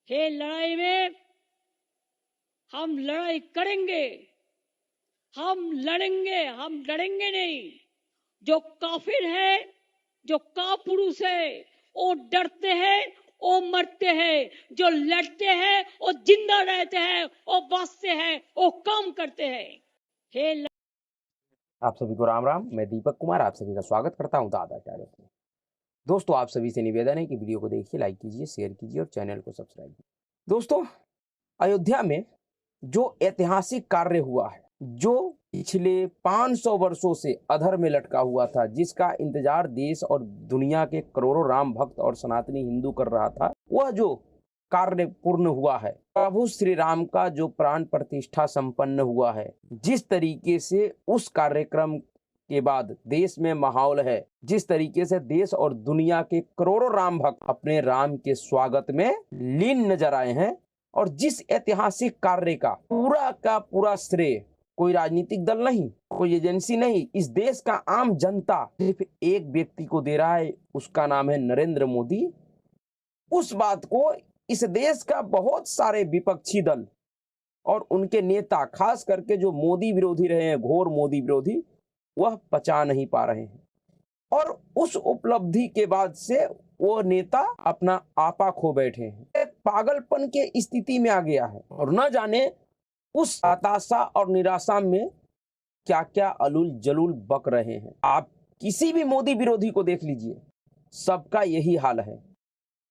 हे लड़ाई में हम लड़ाई करेंगे, हम लड़ेंगे, हम लड़ेंगे नहीं। जो काफिर है, जो कापुरुष है, वो डरते हैं, वो मरते हैं। जो लड़ते हैं, वो जिंदा रहते हैं, वो बचते हैं, वो काम करते हैं। हे आप सभी को राम राम। मैं दीपक कुमार आप सभी का स्वागत करता हूं दादा टाइलर्स में। दोस्तों, आप सभी से निवेदन है कि वीडियो को देखिए, लाइक कीजिए, शेयर कीजिए और चैनल को सब्सक्राइब कीजिए। दोस्तों, अयोध्या में जो ऐतिहासिक कार्य हुआ है, जो पिछले 500 वर्षों से अधर में लटका हुआ था, जिसका इंतजार देश और दुनिया के करोड़ों राम भक्त और सनातनी हिंदू कर रहा था, वह जो कार्य पूर्ण हुआ है, प्रभु श्री राम का जो प्राण प्रतिष्ठा संपन्न हुआ है, जिस तरीके से उस कार्यक्रम के बाद देश में माहौल है, जिस तरीके से देश और दुनिया के करोड़ों राम भक्त अपने राम के स्वागत में लीन नजर आए हैं, और जिस ऐतिहासिक कार्य का पूरा श्रेय कोई राजनीतिक दल नहीं, कोई एजेंसी नहीं, इस देश का आम जनता सिर्फ एक व्यक्ति को दे रहा है, उसका नाम है नरेंद्र मोदी। उस बात को इस देश का बहुत सारे विपक्षी दल और उनके नेता, खास करके जो मोदी विरोधी रहे हैं, घोर मोदी विरोधी, वह पचा नहीं पा रहे हैं। और उस उपलब्धि के बाद से वो नेता अपना आपा खो बैठे हैं, एक पागलपन के स्थिति में आ गया है, और न जाने उस हताशा और निराशा में क्या क्या अलूल जलूल बक रहे हैं। आप किसी भी मोदी विरोधी को देख लीजिए, सबका यही हाल है,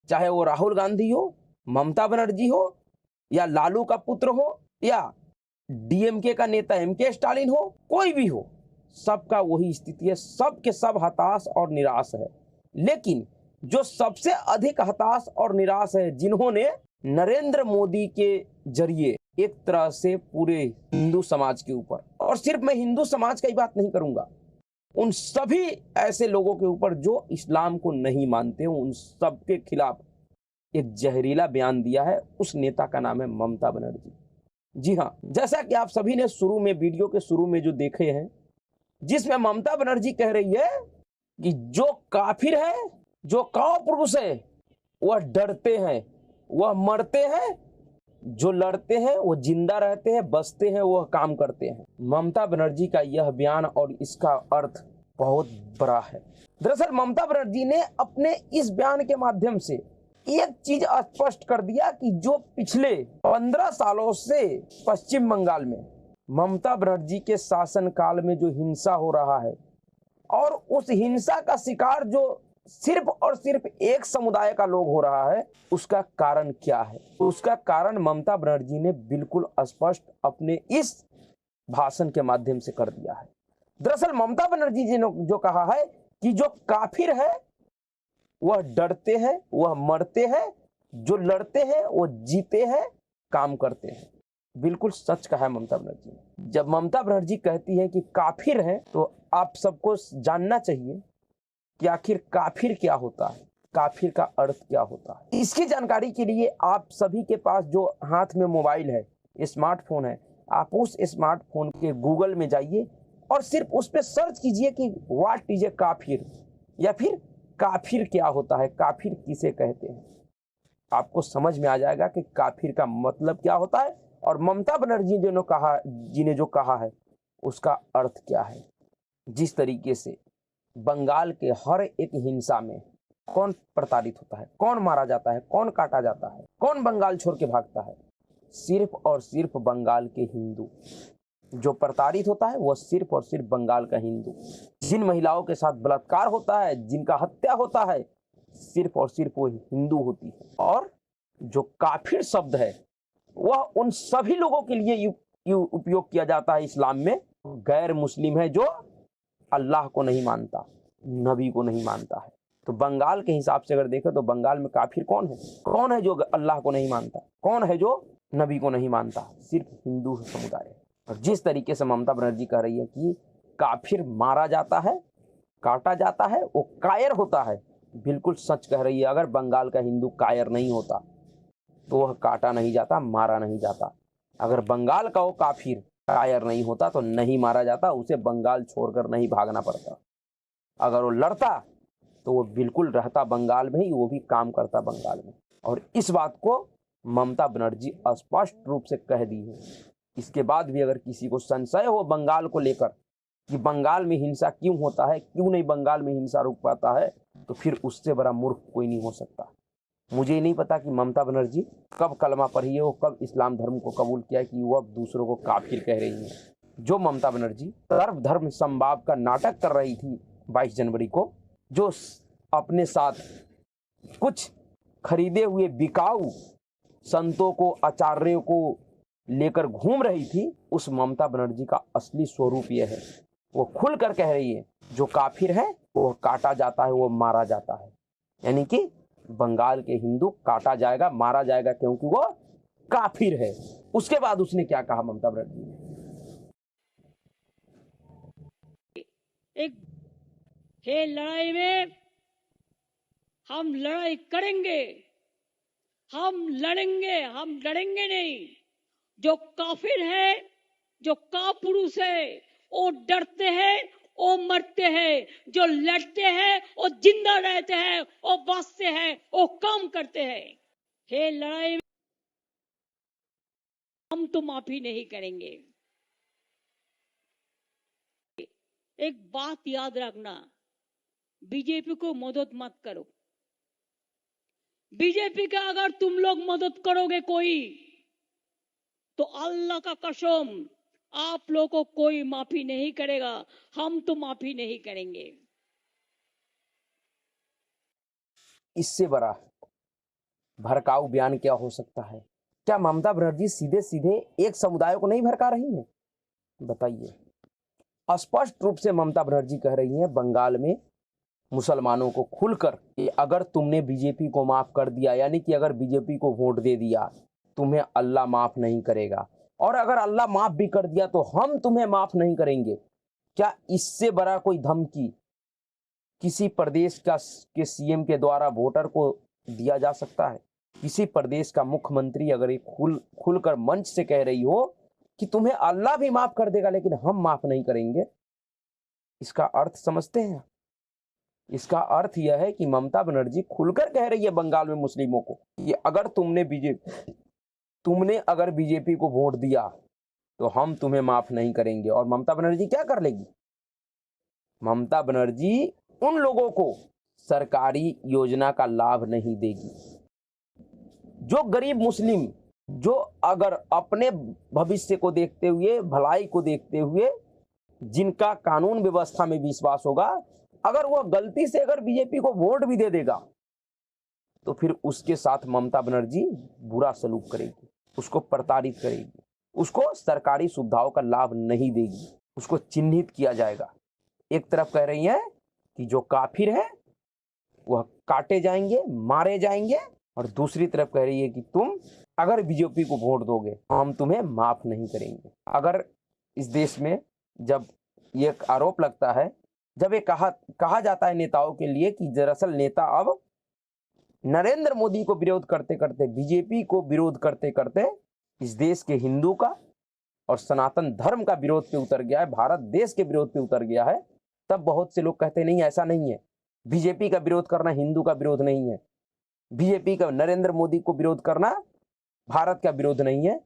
चाहे वो राहुल गांधी हो, ममता बनर्जी हो, या लालू का पुत्र हो, या डीएमके का नेता एमके स्टालिन हो, कोई भी हो, सबका वही स्थिति है। सब के सब हताश और निराश है। लेकिन जो सबसे अधिक हताश और निराश है, जिन्होंने नरेंद्र मोदी के जरिए एक तरह से पूरे हिंदू समाज के ऊपर, और सिर्फ मैं हिंदू समाज की बात नहीं करूंगा, उन सभी ऐसे लोगों के ऊपर जो इस्लाम को नहीं मानते, उन सब के खिलाफ एक जहरीला बयान दिया है। उस नेता का नाम है ममता बनर्जी। जी हाँ, जैसा कि आप सभी ने शुरू में, वीडियो के शुरू में जो देखे हैं, जिसमें ममता बनर्जी कह रही है कि जो काफिर है, जो कापुरुष है, वह डरते हैं, वह मरते हैं। जो लड़ते हैं वो जिंदा रहते हैं, बचते हैं, वह काम करते हैं। ममता बनर्जी का यह बयान और इसका अर्थ बहुत बड़ा है। दरअसल ममता बनर्जी ने अपने इस बयान के माध्यम से एक चीज स्पष्ट कर दिया कि जो पिछले 15 सालों से पश्चिम बंगाल में ममता बनर्जी के शासनकाल में जो हिंसा हो रहा है, और उस हिंसा का शिकार जो सिर्फ और सिर्फ एक समुदाय का लोग हो रहा है, उसका कारण क्या है? उसका कारण ममता बनर्जी ने बिल्कुल स्पष्ट अपने इस भाषण के माध्यम से कर दिया है। दरअसल ममता बनर्जी जी ने जो कहा है कि जो काफिर है वह डरते हैं, वह मरते हैं, जो लड़ते हैं वो जीते हैं, काम करते हैं। बिल्कुल सच कहा है ममता बनर्जी ने। जब ममता बनर्जी कहती है कि काफिर है, तो आप सबको जानना चाहिए कि आखिर काफिर क्या होता है, काफिर का अर्थ क्या होता है। इसकी जानकारी के लिए आप सभी के पास जो हाथ में मोबाइल है, स्मार्टफोन है, आप उस स्मार्टफोन के गूगल में जाइए और सिर्फ उस पर सर्च कीजिए कि व्हाट इज ए काफिर, या फिर काफिर क्या होता है, काफिर किसे कहते हैं। आपको समझ में आ जाएगा कि काफिर का मतलब क्या होता है, और ममता बनर्जी जी ने जो कहा है उसका अर्थ क्या है। जिस तरीके से बंगाल के हर एक हिंसा में कौन प्रताड़ित होता है, कौन मारा जाता है, कौन काटा जाता है, कौन बंगाल छोड़ के भागता है? सिर्फ और सिर्फ बंगाल के हिंदू। जो प्रताड़ित होता है वह सिर्फ और सिर्फ बंगाल का हिंदू। जिन महिलाओं के साथ बलात्कार होता है, जिनका हत्या होता है, सिर्फ और सिर्फ वो हिंदू होती है। और जो काफिर शब्द है वह उन सभी लोगों के लिए उपयोग किया जाता है इस्लाम में, गैर मुस्लिम है, जो अल्लाह को नहीं मानता, नबी को नहीं मानता है। तो बंगाल के हिसाब से अगर देखें तो बंगाल में काफिर कौन है? कौन है जो अल्लाह को नहीं मानता? कौन है जो नबी को नहीं मानता? सिर्फ हिंदू समुदाय है। और जिस तरीके से ममता बनर्जी कह रही है कि काफिर मारा जाता है, काटा जाता है, वो कायर होता है, बिल्कुल सच कह रही है। अगर बंगाल का हिंदू कायर नहीं होता तो वह काटा नहीं जाता, मारा नहीं जाता। अगर बंगाल का वो काफिर कायर नहीं होता तो नहीं मारा जाता, उसे बंगाल छोड़कर नहीं भागना पड़ता। अगर वो लड़ता तो वो बिल्कुल रहता बंगाल में ही, वो भी काम करता बंगाल में। और इस बात को ममता बनर्जी स्पष्ट रूप से कह दी है। इसके बाद भी अगर किसी को संशय हो बंगाल को लेकर कि बंगाल में हिंसा क्यों होता है, क्यों नहीं बंगाल में हिंसा रुक पाता है, तो फिर उससे बड़ा मूर्ख कोई नहीं हो सकता। मुझे नहीं पता कि ममता बनर्जी कब कलमा पढ़ी है, वो कब इस्लाम धर्म को कबूल किया है कि वो अब दूसरों को काफिर कह रही है। जो ममता बनर्जी सर्वधर्म समभाव का नाटक कर रही थी 22 जनवरी को, जो अपने साथ कुछ खरीदे हुए बिकाऊ संतों को, आचार्यों को लेकर घूम रही थी, उस ममता बनर्जी का असली स्वरूप यह है। वो खुलकर कह रही है जो काफिर है वो काटा जाता है, वो मारा जाता है। यानी कि बंगाल के हिंदू काटा जाएगा, मारा जाएगा, क्योंकि वो काफिर है। उसके बाद उसने क्या कहा ममता बनर्जी ने, एक है लड़ाई में हम लड़ाई करेंगे, हम लड़ेंगे, हम लड़ेंगे नहीं। जो काफिर है, जो कापुरुष है, वो डरते हैं, वो मरते हैं। जो लड़ते हैं वो जिंदा रहते हैं, वो बचते हैं, वो काम करते हैं। हे लड़ाई में हम तो माफी नहीं करेंगे। एक बात याद रखना, बीजेपी को मदद मत करो। बीजेपी का अगर तुम लोग मदद करोगे कोई, तो अल्लाह का कसम आप लोगों को कोई माफी नहीं करेगा। हम तो माफी नहीं करेंगे। इससे बड़ा भड़काऊ बयान क्या हो सकता है? क्या ममता बनर्जी सीधे सीधे एक समुदाय को नहीं भड़का रही है? बताइए। स्पष्ट रूप से ममता बनर्जी कह रही है बंगाल में मुसलमानों को खुलकर कि अगर तुमने बीजेपी को माफ कर दिया, यानी कि अगर बीजेपी को वोट दे दिया, तुम्हें अल्लाह माफ नहीं करेगा, और अगर अल्लाह माफ भी कर दिया तो हम तुम्हें माफ नहीं करेंगे। क्या इससे बड़ा कोई धमकी किसी प्रदेश के सीएम के द्वारा वोटर को दिया जा सकता है? किसी प्रदेश का मुख्यमंत्री अगर एक खुलकर मंच से कह रही हो कि तुम्हें अल्लाह भी माफ कर देगा लेकिन हम माफ नहीं करेंगे, इसका अर्थ समझते हैं? इसका अर्थ यह है कि ममता बनर्जी खुलकर कह रही है बंगाल में मुस्लिमों को कि अगर तुमने अगर बीजेपी को वोट दिया तो हम तुम्हें माफ नहीं करेंगे। और ममता बनर्जी क्या कर लेगी? ममता बनर्जी उन लोगों को सरकारी योजना का लाभ नहीं देगी जो गरीब मुस्लिम, जो अगर अपने भविष्य को देखते हुए, भलाई को देखते हुए, जिनका कानून व्यवस्था में विश्वास होगा, अगर वह गलती से अगर बीजेपी को वोट भी दे देगा तो फिर उसके साथ ममता बनर्जी बुरा सलूक करेगी, उसको प्रताड़ित करेगी, उसको सरकारी सुविधाओं का लाभ नहीं देगी, उसको चिन्हित किया जाएगा। एक तरफ कह रही है कि जो काफिर है वह काटे जाएंगे, मारे जाएंगे, और दूसरी तरफ कह रही है कि तुम अगर बीजेपी को वोट दोगे हम तुम्हें माफ नहीं करेंगे। अगर इस देश में जब ये आरोप लगता है, जब ये कहा जाता है नेताओं के लिए कि दरअसल नेता अब नरेंद्र मोदी को विरोध करते करते, बीजेपी को विरोध करते करते इस देश के हिंदू का और सनातन धर्म का विरोध पे उतर गया है, भारत देश के विरोध पे उतर गया है, तब बहुत से लोग कहते नहीं ऐसा नहीं है, बीजेपी का विरोध करना हिंदू का विरोध नहीं है, बीजेपी का नरेंद्र मोदी को विरोध करना भारत का विरोध नहीं है।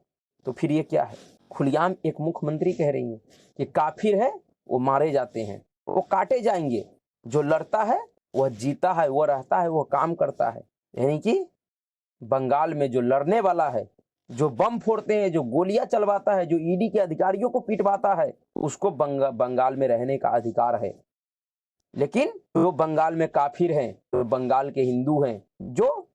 तो फिर ये क्या है? खुलेआम एक मुख्यमंत्री कह रही है कि काफिर है वो मारे जाते हैं, वो काटे जाएंगे, जो लड़ता है वह जीता है, वो रहता है, वो काम करता है। यानी कि बंगाल में जो लड़ने वाला है, जो बम फोड़ते हैं, जो गोलियां चलवाता है, जो ईडी के अधिकारियों को पिटवाता है, उसको बंगाल में रहने का अधिकार है। लेकिन जो बंगाल में काफिर हैं, जो बंगाल के हिंदू हैं, जो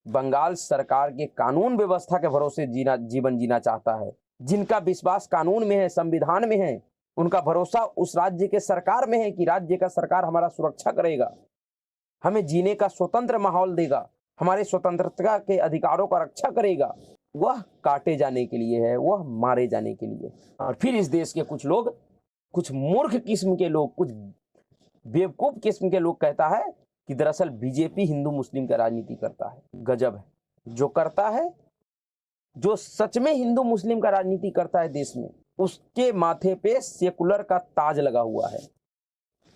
बंगाल सरकार के कानून व्यवस्था के भरोसे जीवन जीना चाहता है, जिनका विश्वास कानून में है, संविधान में है, उनका भरोसा उस राज्य के सरकार में है कि राज्य का सरकार हमारा सुरक्षा करेगा, हमें जीने का स्वतंत्र माहौल देगा, हमारे स्वतंत्रता के अधिकारों का रक्षा करेगा, वह काटे जाने के लिए है, वह मारे जाने के लिए। और फिर इस देश के कुछ लोग, कुछ मूर्ख किस्म के लोग, कुछ बेवकूफ किस्म के लोग कहता है कि दरअसल बीजेपी हिंदू मुस्लिम का राजनीति करता है। गजब है। जो करता है, जो सच में हिंदू मुस्लिम का राजनीति करता है देश में, उसके माथे पे सेकुलर का ताज लगा हुआ है।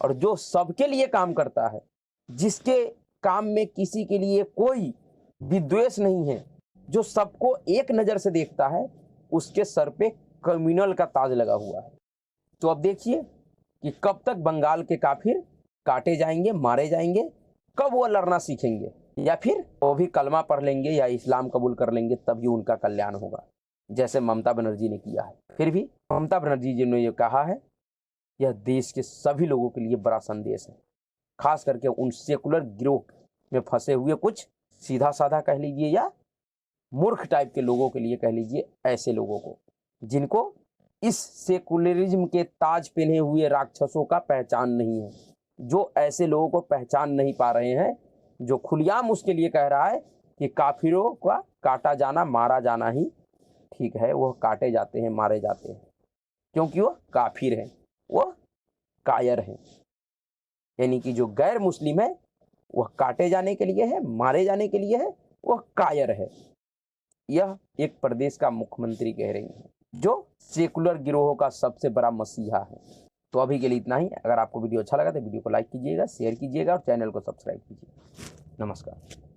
और जो सबके लिए काम करता है, जिसके काम में किसी के लिए कोई विद्वेष नहीं है, जो सबको एक नज़र से देखता है, उसके सर पे कम्युनल का ताज लगा हुआ है। तो अब देखिए कि कब तक बंगाल के काफिर काटे जाएंगे, मारे जाएंगे, कब वो लड़ना सीखेंगे, या फिर वो भी कलमा पढ़ लेंगे या इस्लाम कबूल कर लेंगे, तभी उनका कल्याण होगा, जैसे ममता बनर्जी ने किया है। फिर भी ममता बनर्जी जी ने ये कहा है, यह देश के सभी लोगों के लिए बड़ा संदेश है, खास करके उन सेकुलर गिरोह में फंसे हुए कुछ सीधा साधा कह लीजिए या मूर्ख टाइप के लोगों के लिए कह लीजिए, ऐसे लोगों को जिनको इस सेकुलरिज्म के ताज पहने हुए राक्षसों का पहचान नहीं है, जो ऐसे लोगों को पहचान नहीं पा रहे हैं, जो खुलेआम उसके लिए कह रहा है कि काफिरों का काटा जाना, मारा जाना ही ठीक है। वह काटे जाते हैं, मारे जाते हैं, क्योंकि वह काफिर हैं, वह कायर हैं। यानी कि जो गैर मुस्लिम है वह काटे जाने के लिए है, मारे जाने के लिए है, वह कायर है। यह एक प्रदेश का मुख्यमंत्री कह रही हैं, जो सेकुलर गिरोह का सबसे बड़ा मसीहा है। तो अभी के लिए इतना ही। अगर आपको वीडियो अच्छा लगा तो वीडियो को लाइक कीजिएगा, शेयर कीजिएगा और चैनल को सब्सक्राइब कीजिएगा। नमस्कार।